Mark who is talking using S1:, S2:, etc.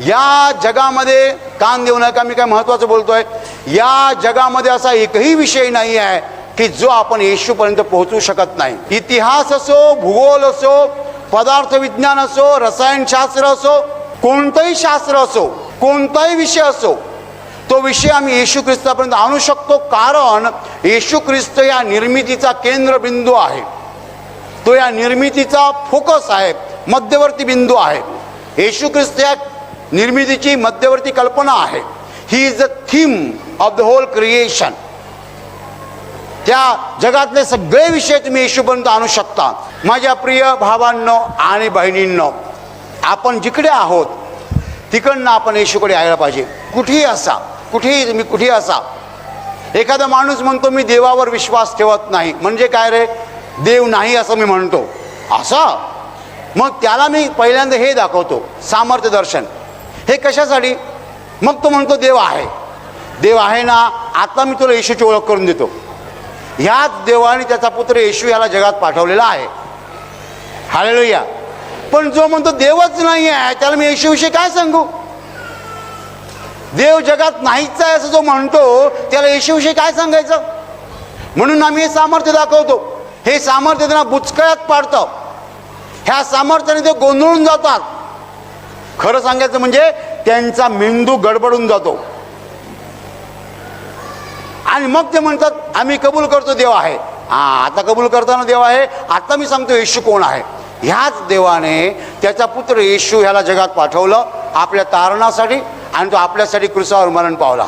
S1: या जगामध्ये कान देऊ नका, मी काय महत्त्वाचं बोलतोय, या जगामध्ये असा एकही विषय नाही आहे की जो आपण येशूपर्यंत पोहोचू शकत नाही. इतिहास असो, भूगोल असो, पदार्थ विज्ञान असो, रसायनशास्त्र असो, कोणतंही शास्त्र असो, कोणताही विषय असो, तो विषय आम्ही येशू ख्रिस्तापर्यंत आणू शकतो. कारण येशू ख्रिस्त या निर्मितीचा केंद्रबिंदू आहे, तो या निर्मितीचा फोकस आहे, मध्यवर्ती बिंदू आहे. येशू ख्रिस्त या निर्मितीची मध्यवर्ती कल्पना आहे. He is the theme of the whole creation. त्या जगातले सगळे विषय तुम्ही येशूपर्यंत आणू शकता. माझ्या प्रिय भावांनो आणि बहिणींनो, आपण जिकडे आहोत तिकडनं आपण येशूकडे यायला पाहिजे. कुठेही असा, कुठेही असा. एखादा माणूस म्हणतो मी देवावर विश्वास ठेवत नाही. म्हणजे काय रे, देव नाही असं मी म्हणतो असा? मग त्याला मी पहिल्यांदा हे दाखवतो, सामर्थ्य दर्शन. हे कशासाठी? मग तो म्हणतो देव आहे. देव आहे ना, आता मी तुला येशूची ओळख करून देतो. ह्याच देवाने त्याचा पुत्र येशू याला जगात पाठवलेला आहे. हालेलुया. पण जो म्हणतो देवच नाही आहे, त्याला मी येशूविषयी काय सांगू? देव जगात नाहीच आहे असं जो म्हणतो, त्याला येशूविषयी काय सांगायचं? म्हणून आम्ही हे सामर्थ्य दाखवतो. हे सामर्थ्य त्यांना बुचकळ्यात पाडतं. ह्या सामर्थ्याने ते गोंधळून जातात. खरं सांगायचं म्हणजे त्यांचा मेंदू गडबडून जातो आणि मग ते म्हणतात आम्ही कबूल करतो देव आहे. आता कबूल करताना देव आहे, आता मी सांगतो येशू कोण आहे. ह्याच देवाने त्याचा पुत्र येशू ह्याला जगात पाठवलं आपल्या तारणासाठी, आणि तो आपल्यासाठी क्रूसावर मरण पावला.